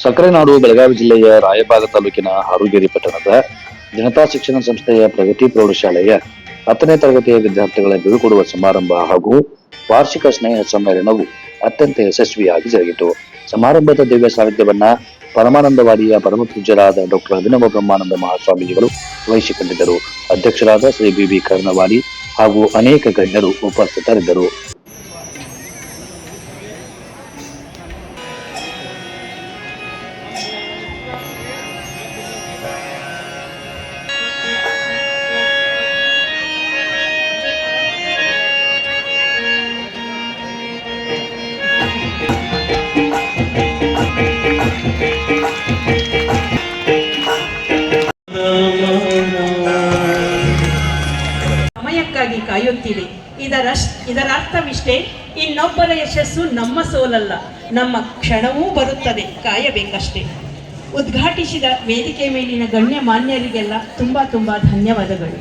ಸಕ್ಕರೆ ನಾಡು ಬೆಳಗಾವಿ ಜಿಲ್ಲೆಯ ರಾಯಬಾಗ ತಾಲೂಕಿನ ಹಾರುಗೇರಿ ಪಟ್ಟಣದ ಜನತಾ ಶಿಕ್ಷಣ ಸಂಸ್ಥೆಯ ಪ್ರಗತಿ ಪ್ರೌಢಶಾಲೆಯ 10ನೇ ತರಗತಿಯ ವಿದ್ಯಾರ್ಥಿಗಳ ಬೀಳ್ಕೊಡುವ ಸಮಾರಂಭ ಹಾಗೂ ವಾರ್ಷಿಕ ಸ್ನೇಹ ಸಮ್ಮೇಳನವು ಅತ್ಯಂತ ಯಶಸ್ವಿಯಾಗಿ ಜರುಗಿತು. ಸಮಾರಂಭದ ದಿವ್ಯ ಸಾನ್ನಿಧ್ಯವನ್ನ ಪರಮಾನಂದವಾಡಿಯ ಪರಮಪೂಜ್ಯರಾದ ಡಾಕ್ಟರ್ ಅಭಿನವ ಬ್ರಹ್ಮಾನಂದ ಮಹಾಸ್ವಾಮೀಜಿಗಳು ವಹಿಸಿಕೊಂಡಿದ್ದರು. ಅಧ್ಯಕ್ಷರಾದ ಶ್ರೀ ಬಿ ಕರ್ಣವಾಡಿ ಹಾಗೂ ಅನೇಕ ಗಣ್ಯರು ಉಪಸ್ಥಿತರಿದ್ದರು. ಸಮಯಕ್ಕಾಗಿ ಕಾಯುತ್ತಿದೆ. ಇದರ ಅರ್ಥವಿಷ್ಟೇ, ಇನ್ನೊಬ್ಬರ ಯಶಸ್ಸು ನಮ್ಮ ಸೋಲಲ್ಲ, ನಮ್ಮ ಕ್ಷಣವೂ ಬರುತ್ತದೆ, ಕಾಯಬೇಕಷ್ಟೇ. ಉದ್ಘಾಟಿಸಿದ ವೇದಿಕೆ ಮೇಲಿನ ಗಣ್ಯ ಮಾನ್ಯರಿಗೆಲ್ಲ ತುಂಬಾ ಧನ್ಯವಾದಗಳು.